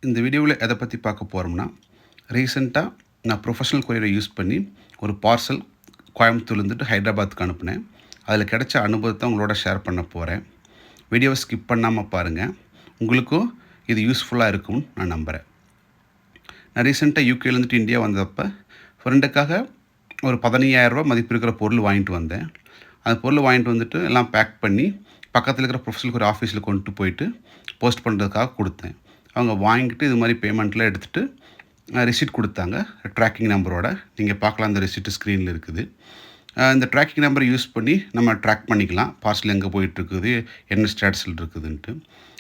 இந்த வீடியோவில் எதை பற்றி பார்க்க போகிறோம்னா, ரீசெண்டாக நான் ப்ரொஃபஷனல் கொரியரை யூஸ் பண்ணி ஒரு பார்சல் கோயம்புத்தூர்லேருந்துட்டு ஹைதராபாத்துக்கு அனுப்புனேன். அதில் கிடைச்ச அனுபவத்தை உங்களோட ஷேர் பண்ண போகிறேன். வீடியோவை ஸ்கிப் பண்ணாமல் பாருங்கள். உங்களுக்கும் இது யூஸ்ஃபுல்லாக இருக்கும்னு நான் நம்புகிறேன். நான் ரீசெண்டாக யூகேலேருந்துட்டு இந்தியா வந்தப்போ ஃப்ரெண்டுக்காக ஒரு 15,000 மதிப்பு இருக்கிற பொருள் வாங்கிட்டு வந்தேன். அந்த பொருள் வாங்கிட்டு வந்துட்டு எல்லாம் பேக் பண்ணி பக்கத்தில் இருக்கிற ப்ரொஃபஷனல் கொரியர் ஆஃபீஸில் கொண்டு போயிட்டு போஸ்ட் பண்ணுறதுக்காக கொடுத்தேன். அவங்க வாங்கிட்டு இது மாதிரி பேமெண்ட்லாம் எடுத்துகிட்டு ரிசிப்ட் கொடுத்தாங்க ட்ராக்கிங் நம்பரோட. நீங்கள் பார்க்கலாம், அந்த ரிசிப்ட் ஸ்க்ரீனில் இருக்குது. இந்த ட்ராக்கிங் நம்பரை யூஸ் பண்ணி நம்ம ட்ராக் பண்ணிக்கலாம் பார்சல் எங்கே போயிட்டுருக்குது, என்ன ஸ்டேட்டஸில் இருக்குதுன்ட்டு.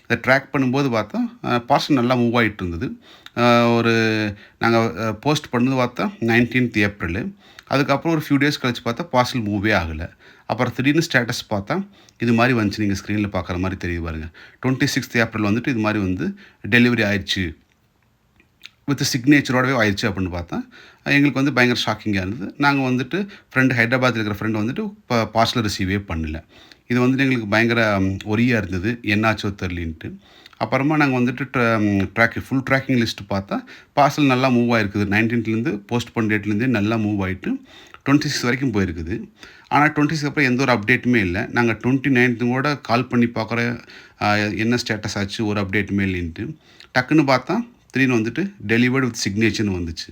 இதை ட்ராக் பண்ணும்போது பார்த்தா பார்சல் நல்லா மூவ் ஆகிட்டு இருந்தது. ஒரு நாங்கள் போஸ்ட் பண்ணது பார்த்தா 19th ஏப்ரலு. அதுக்கப்புறம் ஒரு ஃபியூ டேஸ் கழிச்சு பார்த்தா பார்சல் மூவே ஆகலை. அப்புறம் திடீர்னு ஸ்டேட்டஸ் பார்த்தா இது மாதிரி வந்துச்சு. நீங்கள் ஸ்க்ரீனில் பார்க்குற மாதிரி தெரியுது பாருங்கள். 26th ஏப்ரல் வந்துட்டு இது மாதிரி வந்து டெலிவரி ஆயிடுச்சு, வித் சிக்னேச்சரோடவே ஆயிடுச்சு அப்படின்னு பார்த்தா எங்களுக்கு வந்து பயங்கர ஷாக்கிங்காக இருந்தது. நாங்கள் வந்துட்டு ஃப்ரெண்டு இருக்கிற ஃப்ரெண்டு வந்துட்டு பார்சல் ரிசீவே பண்ணல. இது வந்துட்டு எங்களுக்கு பயங்கர ஒரியாக இருந்தது, என்னாச்சோ தெரிலின்ட்டு. அப்புறமா நாங்கள் வந்துட்டு ஃபுல் ட்ராக்கிங் லிஸ்ட்டு பார்த்தா பார்சல் நல்லா மூவ் ஆகிருக்குது. 19th போஸ்ட் பண்ண டேட்லேருந்தே நல்லா மூவ் ஆகிட்டு 26 வரைக்கும் போயிருக்குது. ஆனால் 26 அப்புறம் எந்த ஒரு அப்டேட்டுமே இல்லை. நாங்கள் 29th கூட கால் பண்ணி பார்க்குறோம், என்ன ஸ்டேட்டஸ் ஆச்சு, ஒரு அப்டேட்டுமே இல்லைன்ட்டு. டக்குன்னு பார்த்தா திடீர்னு வந்துட்டு டெலிவர்டு வித் சிக்னேச்சர்னு வந்துச்சு.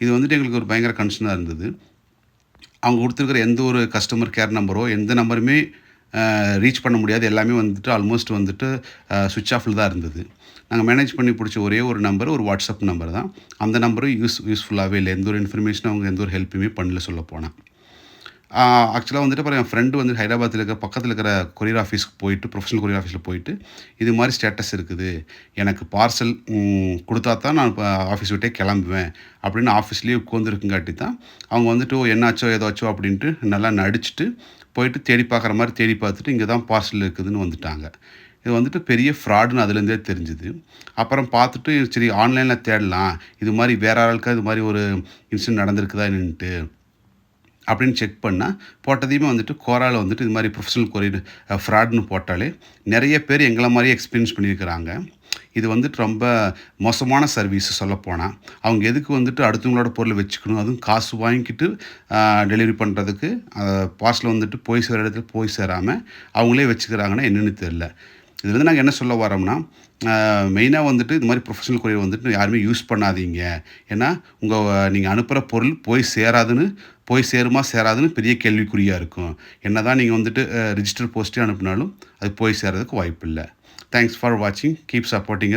இது வந்துட்டு எங்களுக்கு ஒரு பயங்கர கன்சர்னாக இருந்தது. அவங்க கொடுத்துருக்குற எந்த ஒரு கஸ்டமர் கேர் நம்பரோ எந்த நம்பருமே ரீச் பண்ண முடியாது. எல்லாமே வந்துட்டு ஆல்மோஸ்ட் வந்துட்டு சுவிட்ச் ஆஃபில் தான் இருந்தது. நாங்கள் மேனேஜ் பண்ணி பிடிச்ச ஒரே ஒரு நம்பர், ஒரு வாட்ஸ்அப் நம்பர் தான். அந்த நம்பரும் யூஸ்ஃபுல்லாகவே இல்லை. எந்த ஒரு இன்ஃபர்மேஷனும் அவங்க எந்த ஒரு ஹெல்ப்புமே பண்ணல சொல்லப்போனால். ஆக்சுவலாக வந்துட்டு அப்புறம் என் ஃப்ரெண்டு வந்து ஹைதராபாத்தில் இருக்கிற பக்கத்தில் இருக்கிற கொரியர் ஆஃபீஸ்க்கு போயிட்டு, ப்ரொஃபஷனல் கொரியர் ஆஃபீஸில் போயிட்டு இது மாதிரி ஸ்டேட்டஸ் இருக்குது, எனக்கு பார்சல் கொடுத்தா தான் நான் இப்போ ஆஃபீஸ் விட்டே கிளம்புவேன் அப்படின்னு ஆஃபீஸ்லேயே உட்காந்துருக்குங்காட்டி தான் அவங்க வந்துட்டு என்னாச்சோ ஏதாச்சோ அப்படின்ட்டு நல்லா நடிச்சுட்டு போயிட்டு தேடி பார்க்குற மாதிரி தேடி பார்த்துட்டு இங்கே தான் பார்சல் இருக்குதுன்னு வந்துட்டாங்க. இது வந்துட்டு பெரிய ஃப்ராடுன்னு அதுலேருந்தே தெரிஞ்சுது. அப்புறம் பார்த்துட்டு சரி ஆன்லைனில் தேடலாம், இது மாதிரி வேறு ஆளுக்கா இது மாதிரி ஒரு இன்சிடென்ட் நடந்திருக்குதா என்னன்ட்டு அப்படின்னு செக் பண்ணால் போட்டதையுமே வந்துட்டு கோராவில் வந்துட்டு இது மாதிரி ப்ரொஃபஷனல் கொரியர் ஃப்ராட்னு போட்டாலே நிறைய பேர் எங்களை மாதிரியே எக்ஸ்பீரியன்ஸ் பண்ணியிருக்கிறாங்க. இது வந்துட்டு ரொம்ப மோசமான சர்வீஸ் சொல்லப்போனால். அவங்க எதுக்கு வந்துட்டு அடுத்தவங்களோட பொருளை வச்சுக்கணும், அதுவும் காசு வாங்கிக்கிட்டு டெலிவரி பண்ணுறதுக்கு பார்சல் வந்துட்டு போய் சேர இடத்துல போய் சேராமல் அவங்களே வச்சுக்கிறாங்கன்னா என்னென்னு தெரில. இதுலேருந்து நாங்கள் என்ன சொல்ல வரோம்னா, மெயினாக வந்துட்டு இது மாதிரி ப்ரொஃபஷனல் கொரியர் வந்துட்டு யாருமே யூஸ் பண்ணாதீங்க. ஏன்னா நீங்கள் அனுப்புகிற பொருள் போய் சேருமா சேராதுன்னு பெரிய கேள்விக்குறியாக இருக்கும். என்ன தான் நீங்கள் வந்துட்டு ரிஜிஸ்டர் போஸ்ட்டே அனுப்புனாலும் அது போய் சேர்றதுக்கு வாய்ப்பு இல்லை. தேங்க்ஸ் ஃபார் வாட்சிங். Keep supporting us.